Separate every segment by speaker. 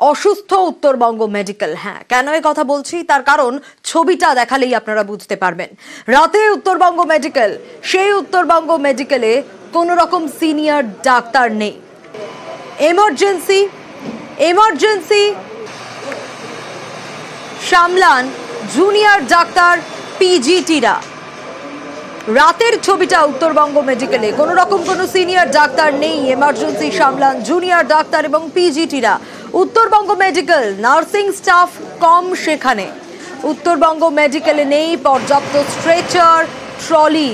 Speaker 1: অসুস্থ উত্তরবঙ্গ মেডিকেল। হ্যাঁ, কেন এই কথা বলছি তার কারণ ছবিটা দেখালেই আপনারা বুঝতে পারবেন। রাতে উত্তরবঙ্গ মেডিকেল, সেই উত্তরবঙ্গ মেডিকেলে কোনো রকম সিনিয়র ডাক্তার নেই। এমার্জেন্সি সামলান জুনিয়র ডাক্তার পিজিটিরা। রাতের ছবিটা উত্তরবঙ্গ মেডিকেলে, কোনো রকম কোনো সিনিয়র ডাক্তার নেই, এমার্জেন্সি সামলান জুনিয়র ডাক্তার এবং পিজিটিরা। উত্তরবঙ্গ মেডিকেল নার্সিং স্টাফ কম সেখানে। উত্তরবঙ্গ মেডিকেলে নেই পর্যাপ্ত স্ট্রেচার, ট্রলি।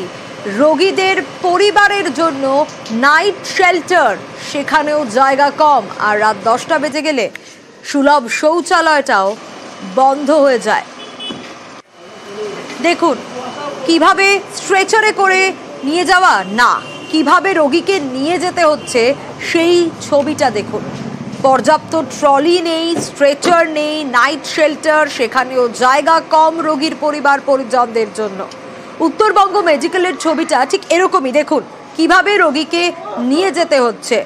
Speaker 1: রোগীদের পরিবারের জন্য নাইট শেল্টার, সেখানেও জায়গা কম। আর রাত 10টা বেজে গেলে সুলভ শৌচালয়টাও বন্ধ হয়ে যায়। দেখুন কিভাবে স্ট্রেচারে করে নিয়ে যাওয়া না, কিভাবে রোগীকে নিয়ে যেতে হচ্ছে সেই ছবিটা দেখুন। পর্যাপ্ত ট্রলি নেই, স্ট্রেচার নেই, নাইট শেল্টার, সেখানেও জায়গা কম রোগীর পরিবার পরিজনদের জন্য। উত্তরবঙ্গ মেডিকেলের ছবিটা ঠিক এরকমই। দেখুন কিভাবে রোগীকে নিয়ে যেতে হচ্ছে।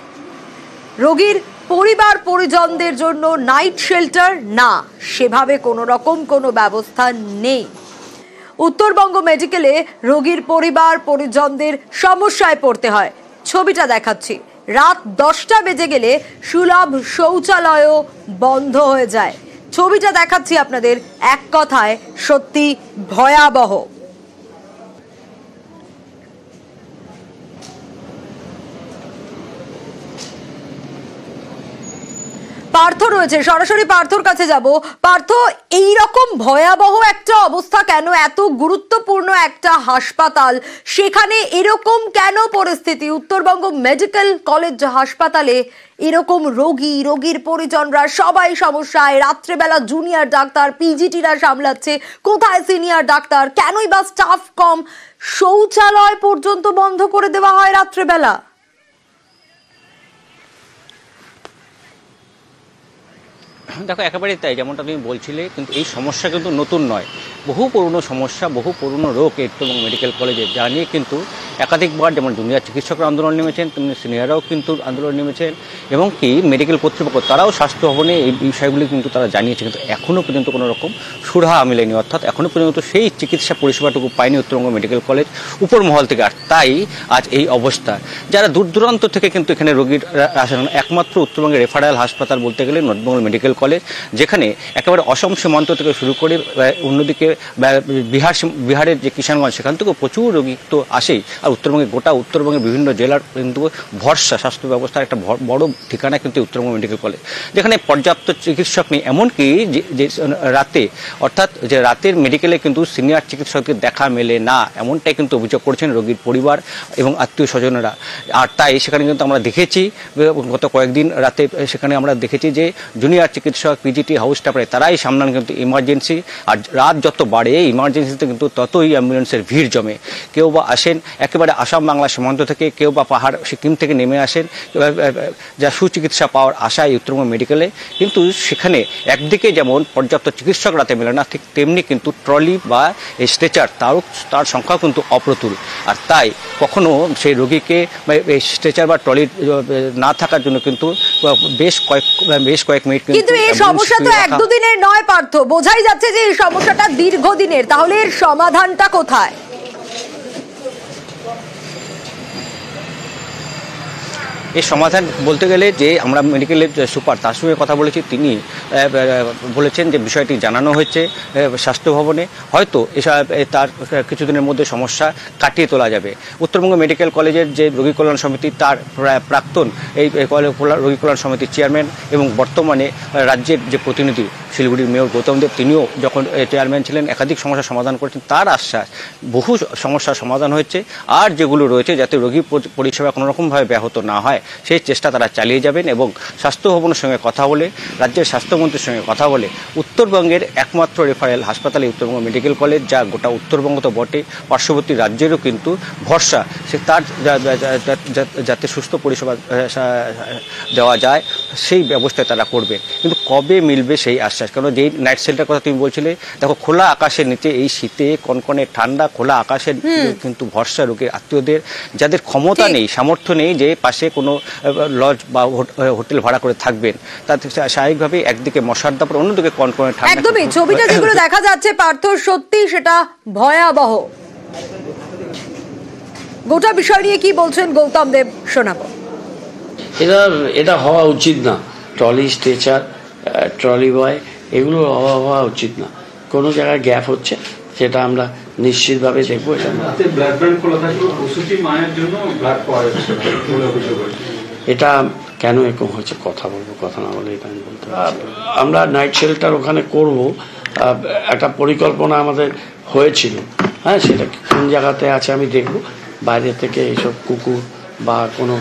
Speaker 1: রোগীর পরিবার পরিজনদের জন্য নাইট শেল্টার না, সেভাবে কোনো রকম কোনো ব্যবস্থা নেই। উত্তরবঙ্গ মেডিকেলে রোগীর পরিবার পরিজনদের সমস্যায় পড়তে হয়। ছবিটা দেখাচ্ছি, রাত 10টা বেজে গেলে সুলভ শৌচালয়ও বন্ধ হয়ে যায়। ছবিটা দেখাচ্ছি আপনাদের, এক কথায় সত্যি ভয়াবহ। পার্থ রয়েছে, সরাসরি পার্থর কাছে যাব। পার্থ, এইরকম ভয়াবহ একটা অবস্থা কেন? এত গুরুত্বপূর্ণ একটা হাসপাতাল, সেখানে এরকম কেন পরিস্থিতি? উত্তরবঙ্গ মেডিকেল কলেজ হাসপাতালে এরকম রোগীর পরিজনরা সবাই সমস্যায়। রাত্রেবেলা জুনিয়র ডাক্তার পিজিটিরা সামলাচ্ছে, কোথায় সিনিয়র ডাক্তার? কেনই বা স্টাফ কম? শৌচালয় পর্যন্ত বন্ধ করে দেওয়া হয় রাত্রেবেলা।
Speaker 2: দেখো, একেবারেই তাই, যেমনটা তুমি বলছিলে, কিন্তু এই সমস্যা কিন্তু নতুন নয়। বহু পুরনো সমস্যা, বহু পুরনো রোগ উত্তরবঙ্গ মেডিকেল কলেজে, যা নিয়ে কিন্তু একাধিকবার যেমন জুনিয়র চিকিৎসকরা আন্দোলন নেমেছেন, তেমনি সিনিয়ররাও কিন্তু আন্দোলন নেমেছেন, এবং কি মেডিকেল কর্তৃপক্ষ তারাও স্বাস্থ্য ভবনে এই বিষয়গুলি কিন্তু তারা জানিয়েছে, কিন্তু এখনও পর্যন্ত কোনো রকম সুরাহা মেলেনি। অর্থাৎ এখনও পর্যন্ত সেই চিকিৎসা পরিষেবাটুকু পায়নি উত্তরবঙ্গ মেডিকেল কলেজ উপর মহল থেকে। আর তাই আজ এই অবস্থা। যারা দূর দূরান্ত থেকে কিন্তু এখানে রোগীর আসেন, একমাত্র উত্তরবঙ্গের রেফারেল হাসপাতাল বলতে গেলে নর্থবেঙ্গল মেডিকেল কলেজ, যেখানে একেবারে অসম সীমান্ত থেকে শুরু করে অন্যদিকে বিহারের যে কিষানগঞ্জ, সেখান থেকেও প্রচুর রোগী তো আসেই। আর গোটা উত্তরবঙ্গের বিভিন্ন জেলার কিন্তু ভরসা স্বাস্থ্য ব্যবস্থার একটা বড় ঠিকানা কিন্তু উত্তরবঙ্গ মেডিকেল কলেজ, যেখানে পর্যাপ্ত চিকিৎসক নেই। এমনকি যে রাতে, অর্থাৎ যে রাতের মেডিকেলে কিন্তু সিনিয়র চিকিৎসকদের দেখা মেলে না, এমনটাই কিন্তু অভিযোগ করছেন রোগীর পরিবার এবং আত্মীয় স্বজনেরা। আর তাই সেখানে কিন্তু আমরা দেখেছি গত কয়েকদিন রাতে, সেখানে আমরা দেখেছি যে জুনিয়র চিকিৎসক পিজিটি হাউস স্টাফরা তারাই সামলান কিন্তু ইমার্জেন্সি। আর রাত যত বাড়ে ইমার্জেন্সিতে কিন্তু ততই অ্যাম্বুলেন্সের ভিড় জমে। কেউ বা আসেন একেবারে আসাম বাংলা সীমান্ত থেকে, কেউ বা পাহাড় সিকিম থেকে নেমে আসেন যা সুচিকিৎসা পাওয়ার আশায় উত্তরবঙ্গ মেডিকেলে। কিন্তু সেখানে একদিকে যেমন পর্যাপ্ত চিকিৎসক রাতে মেলে না, ঠিক তেমনি কিন্তু ট্রলি বা স্ট্রেচার তার সংখ্যা কিন্তু অপ্রতুল। আর তাই কখনো সেই রোগীকে স্ট্রেচার বা ট্রলি না থাকার জন্য কিন্তু বেশ কয়েক মিনিট।
Speaker 1: কিন্তু এই সমস্যা তো এক দুদিনের নয় পার্থ, বোঝাই যাচ্ছে যে এই সমস্যাটা দীর্ঘদিনের। তাহলে এর সমাধানটা কোথায়?
Speaker 2: এই সমাধান বলতে গেলে যে আমরা মেডিকেলের সুপার তার সঙ্গে কথা বলেছি, তিনি বলেছেন যে বিষয়টি জানানো হয়েছে স্বাস্থ্য ভবনে, হয়তো তার কিছুদিনের মধ্যে সমস্যা কাটিয়ে তোলা যাবে। উত্তরবঙ্গ মেডিকেল কলেজের যে রোগী কল্যাণ সমিতি, তার প্রাক্তন এই রোগী কল্যাণ সমিতির চেয়ারম্যান এবং বর্তমানে রাজ্যের যে প্রতিনিধি শিলিগুড়ির মেয়র গৌতম দেব, তিনিও যখন চেয়ারম্যান ছিলেন একাধিক সমস্যার সমাধান করেছেন। তার আশ্বাস বহু সমস্যার সমাধান হয়েছে, আর যেগুলো রয়েছে যাতে রোগী পরিষেবা কোনোরকমভাবে ব্যাহত না হয় সেই চেষ্টা তারা চালিয়ে যাবেন। এবং স্বাস্থ্য ভবনের সঙ্গে কথা বলে, রাজ্যের স্বাস্থ্যমন্ত্রীর সঙ্গে কথা বলে উত্তরবঙ্গের একমাত্র রেফারেল হাসপাতালে উত্তরবঙ্গ মেডিকেল কলেজ, যা গোটা উত্তরবঙ্গ তো বটে, পার্শ্ববর্তী রাজ্যেরও কিন্তু ভরসা, সে তার যাতে সুস্থ পরিষেবা দেওয়া যায় সেই ব্যবস্থায় তারা করবে। কিন্তু কবে মিলবে সেই আশ্বাস কারণ যেই নাইট শেল্টার কথা তুমি বলছিলে, দেখো খোলা আকাশের নিচে এই শীতে কনকনে ঠান্ডা খোলা আকাশের কিন্তু ভরসা রোগীর আত্মীয়দের, যাদের ক্ষমতা নেই সামর্থ্য নেই যে পাশে কোনো লজ বা হোটেল ভাড়া করে থাকবেন, তাতে স্বাভাবিকভাবে একদিকে মশার দাপট, অন্যদিকে কনকনে ঠান্ডা।
Speaker 1: একদমই ছবিটা যেগুলো দেখা যাচ্ছে পার্থ, সত্যি সেটা ভয়াবহ। গোটা বিষয় নিয়ে কি বলছেন গৌতম দেব, শোনাবো।
Speaker 3: এটা হওয়া উচিত না। ট্রলি স্ট্রেচার, ট্রলি বয়, এগুলো হওয়া উচিত না। কোনো জায়গায় গ্যাপ হচ্ছে, সেটা আমরা নিশ্চিতভাবে দেখবো। এটা কেন এরকম হচ্ছে কথা বলবো, কথা না বলে এটা আমি বলতে পারছি। আমরা নাইট শেল্টার ওখানে করব, একটা পরিকল্পনা আমাদের হয়েছিল। হ্যাঁ, সেটা কোন জায়গাতে আছে আমি দেখব। বাইরে থেকে এইসব কুকুর বা কোনো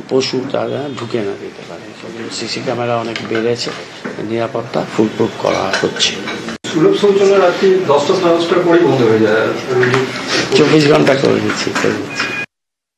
Speaker 3: পশু তারা ঢুকে না দিতে পারে। সিসি ক্যামেরা অনেক বেড়েছে, নিরাপত্তা ফুলপ্রুফ করা হচ্ছে।
Speaker 4: সুলভ শৌচালয় রাত্রি 10টা সাড়ে 10টার পরেই বন্ধ হয়ে যায়,
Speaker 3: 24 ঘন্টা করে দিচ্ছি।